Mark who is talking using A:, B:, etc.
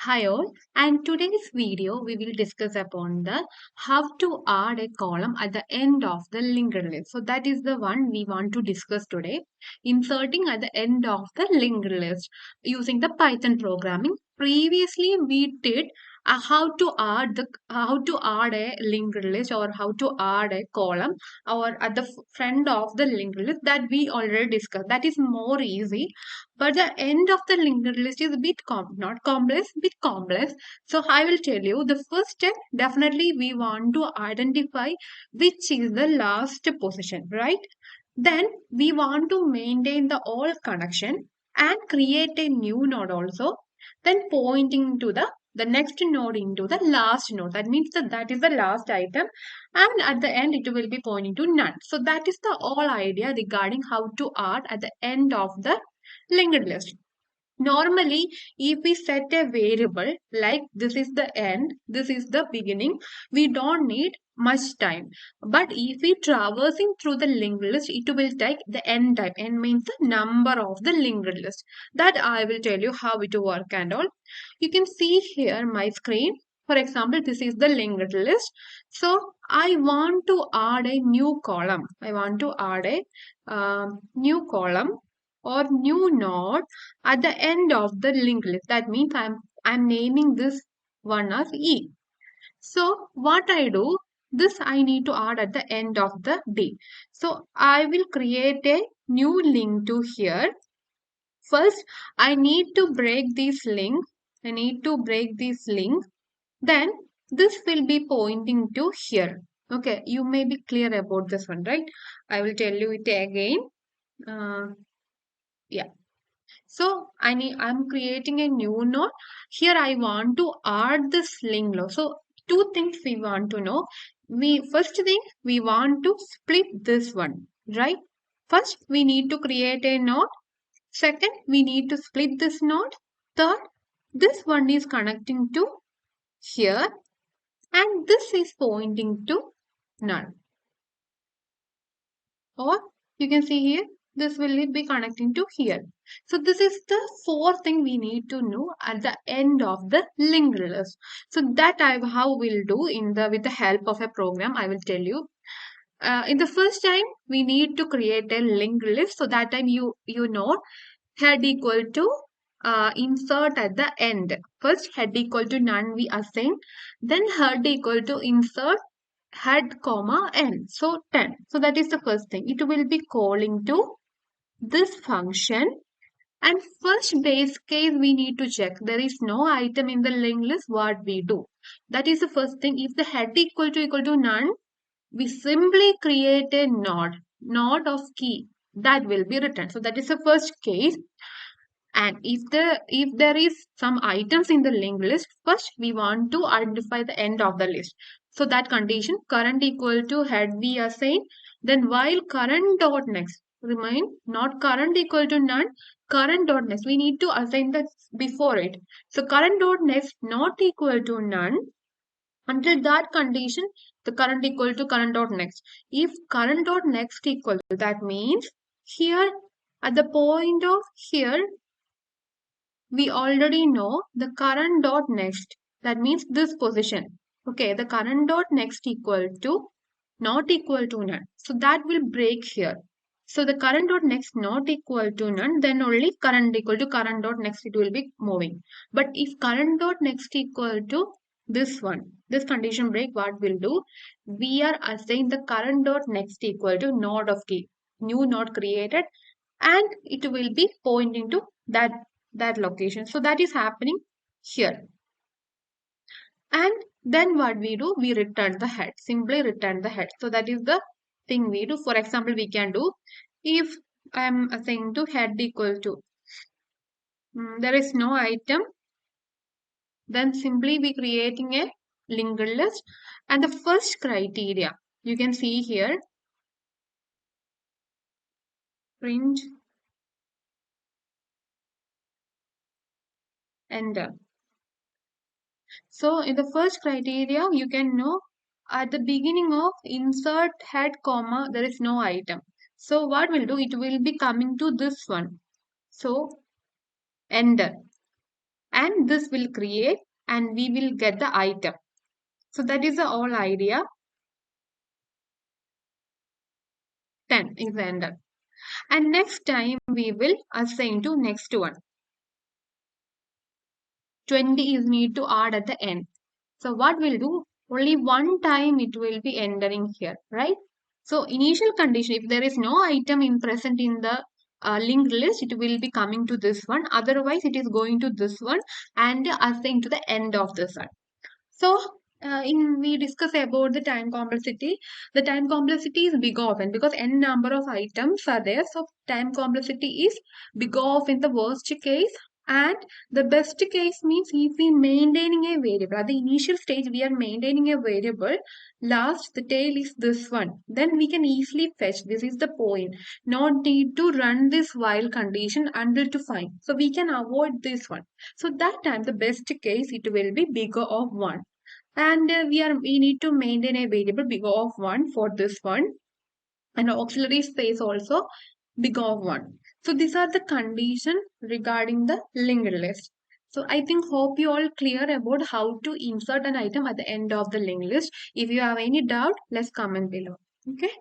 A: Hi all, and today's video we will discuss upon the how to add a column at the end of the linked list. So that is the one we want to discuss today. Inserting at the end of the linked list using the Python programming. Previously we did how to add a linked list or how to add a column or at the front of the linked list that we already discussed. That is more easy, but the end of the linked list is a bit not complex, bit complex. So I will tell you the first step. Definitely, we want to identify which is the last position, right? Then we want to maintain the all connection and create a new node also. Then pointing to the next node into the last node. That means that is the last item, and at the end it will be pointing to none. So that is the whole idea regarding how to add at the end of the linked list. Normally, if we set a variable like this is the end, this is the beginning, we don't need much time. But if we traversing through the linked list, it will take the end time. End means the number of the linked list. That I will tell you how it work and all. You can see here my screen. For example, this is the linked list. So I want to add a new column. I want to add a new column or new node at the end of the linked list. That means I'm naming this one as E. So what I do, this I need to add at the end of the D. So I will create a new link to here. First, I need to break this link. I need to break this link. Then this will be pointing to here. Okay, you may be clear about this one, right? I will tell you it again. Uh, yeah. So I'm creating a new node. Here I want to add this link law. So two things we want to know. First thing we want to split this one, right? First we need to create a node. Second we need to split this node. Third, this one is connecting to here and this is pointing to null. Or you can see here, this will be connecting to here. So this is the fourth thing we need to know at the end of the linked list. So that how we'll do with the help of a program. I will tell you. In the first time, we need to create a linked list. So that time you know head equal to insert at the end. First head equal to none we assign. Then head equal to insert head comma n. So 10. So that is the first thing. It will be calling to this function. And first base case we need to check. There is no item in the linked list. What we do? That is the first thing. If the head equal to none, we simply create a node of key that will be returned. So that is the first case. And if there is some items in the linked list, first we want to identify the end of the list. So that condition current equal to head we assign. Then while current dot next remain not current equal to none, current dot next we need to assign that before it. So current dot next not equal to none. Until that condition, the current equal to current dot next. If current dot next equal to, that means here at the point of here we already know the current dot next. That means this position. Okay, the current dot next equal to not equal to none. So that will break here. So the current dot next not equal to none, then only current equal to current dot next it will be moving. But if current dot next equal to this one, this condition break, what we'll do? We are assigning the current dot next equal to node of key, new node created, and it will be pointing to that location. So that is happening here. And then what we do, we return the head, simply return the head. So that is the thing we do. For example, we can do if I am assigning to head equal to there is no item, then simply we creating a linked list. And the first criteria you can see here, print enter. So in the first criteria, you can know at the beginning of insert head comma, there is no item. So what will do? It will be coming to this one. So enter. and this will create and we will get the item. So that is the whole idea. 10 is the ender. And next time we will assign to next one. 20 is need to add at the end. So what we'll do, only one time it will be entering here, right? So initial condition, if there is no item in present in the linked list, it will be coming to this one. Otherwise, it is going to this one and assigned to the end of this one. So, in we discuss about the time complexity. The time complexity is big of n because n number of items are there. So, time complexity is big of in the worst case, and the best case means if we maintaining a variable at the initial stage, we are maintaining a variable. Last, the tail is this one. Then we can easily fetch. This is the point. Not need to run this while condition until to find. So we can avoid this one. So that time the best case it will be bigger of 1, and we need to maintain a variable bigger of 1 for this one, and auxiliary space also bigger of 1. So these are the condition regarding the linked list. So I think hope you all clear about how to insert an item at the end of the linked list. If you have any doubt, let's comment below. Okay.